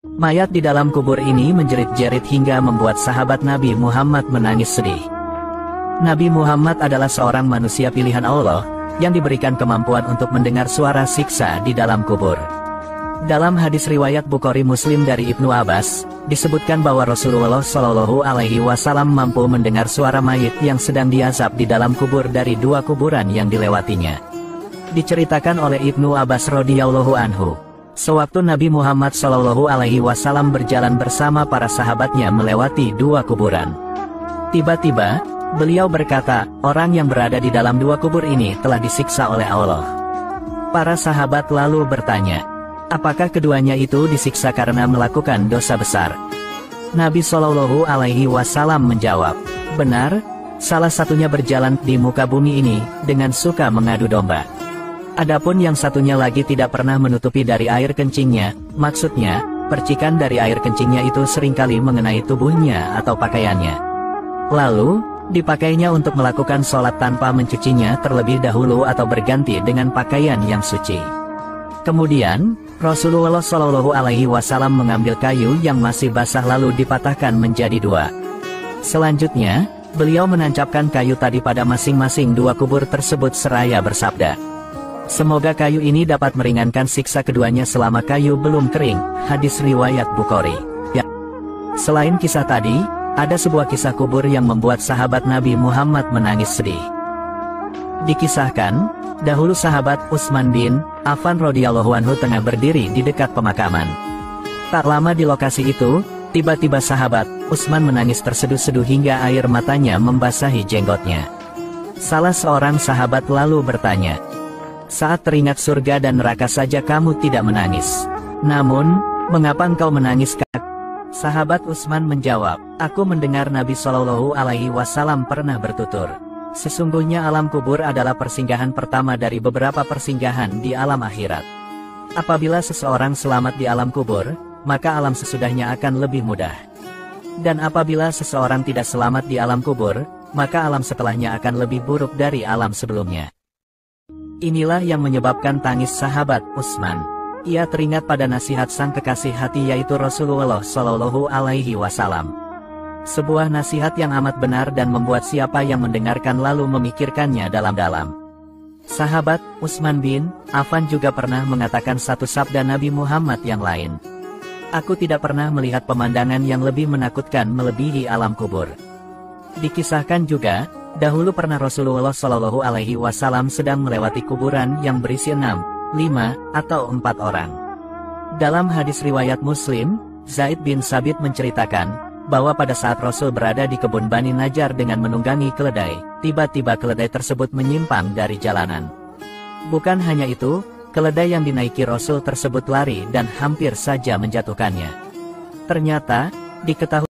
Mayat di dalam kubur ini menjerit-jerit hingga membuat sahabat Nabi Muhammad menangis sedih. Nabi Muhammad adalah seorang manusia pilihan Allah, yang diberikan kemampuan untuk mendengar suara siksa di dalam kubur. Dalam hadis riwayat Bukhari Muslim dari Ibnu Abbas, disebutkan bahwa Rasulullah Shallallahu Alaihi Wasallam mampu mendengar suara mayit yang sedang diazab di dalam kubur dari dua kuburan yang dilewatinya. Diceritakan oleh Ibnu Abbas radhiyallahu anhu, sewaktu Nabi Muhammad Shallallahu Alaihi Wasallam berjalan bersama para sahabatnya melewati dua kuburan. Tiba-tiba, beliau berkata, orang yang berada di dalam dua kubur ini telah disiksa oleh Allah. Para sahabat lalu bertanya, apakah keduanya itu disiksa karena melakukan dosa besar? Nabi Shallallahu Alaihi Wasallam menjawab, benar, salah satunya berjalan di muka bumi ini dengan suka mengadu domba. Adapun yang satunya lagi tidak pernah menutupi dari air kencingnya, maksudnya, percikan dari air kencingnya itu seringkali mengenai tubuhnya atau pakaiannya. Lalu, dipakainya untuk melakukan sholat tanpa mencucinya terlebih dahulu atau berganti dengan pakaian yang suci. Kemudian, Rasulullah Shallallahu Alaihi Wasallam mengambil kayu yang masih basah lalu dipatahkan menjadi dua. Selanjutnya, beliau menancapkan kayu tadi pada masing-masing dua kubur tersebut seraya bersabda, semoga kayu ini dapat meringankan siksa keduanya selama kayu belum kering. Hadis riwayat Bukhari. Ya. Selain kisah tadi, ada sebuah kisah kubur yang membuat sahabat Nabi Muhammad menangis sedih. Dikisahkan, dahulu sahabat Utsman bin Affan radhiyallahu anhu tengah berdiri di dekat pemakaman. Tak lama di lokasi itu, tiba-tiba sahabat Utsman menangis terseduh-seduh hingga air matanya membasahi jenggotnya. Salah seorang sahabat lalu bertanya, saat teringat surga dan neraka saja kamu tidak menangis. Namun, mengapa engkau menangis? Sahabat Utsman menjawab, aku mendengar Nabi Shallallahu Alaihi Wasallam pernah bertutur, sesungguhnya alam kubur adalah persinggahan pertama dari beberapa persinggahan di alam akhirat. Apabila seseorang selamat di alam kubur, maka alam sesudahnya akan lebih mudah. Dan apabila seseorang tidak selamat di alam kubur, maka alam setelahnya akan lebih buruk dari alam sebelumnya. Inilah yang menyebabkan tangis sahabat Utsman. Ia teringat pada nasihat sang kekasih hati yaitu Rasulullah Shallallahu Alaihi Wasallam. Sebuah nasihat yang amat benar dan membuat siapa yang mendengarkan lalu memikirkannya dalam-dalam. Sahabat Utsman bin Affan juga pernah mengatakan satu sabda Nabi Muhammad yang lain. Aku tidak pernah melihat pemandangan yang lebih menakutkan melebihi alam kubur. Dikisahkan juga, dahulu pernah Rasulullah Shallallahu Alaihi Wasallam sedang melewati kuburan yang berisi 6, 5, atau 4 orang. Dalam hadis riwayat Muslim, Zaid bin Sabit menceritakan, bahwa pada saat Rasul berada di kebun Bani Najjar dengan menunggangi keledai, tiba-tiba keledai tersebut menyimpang dari jalanan. Bukan hanya itu, keledai yang dinaiki Rasul tersebut lari dan hampir saja menjatuhkannya. Ternyata, diketahui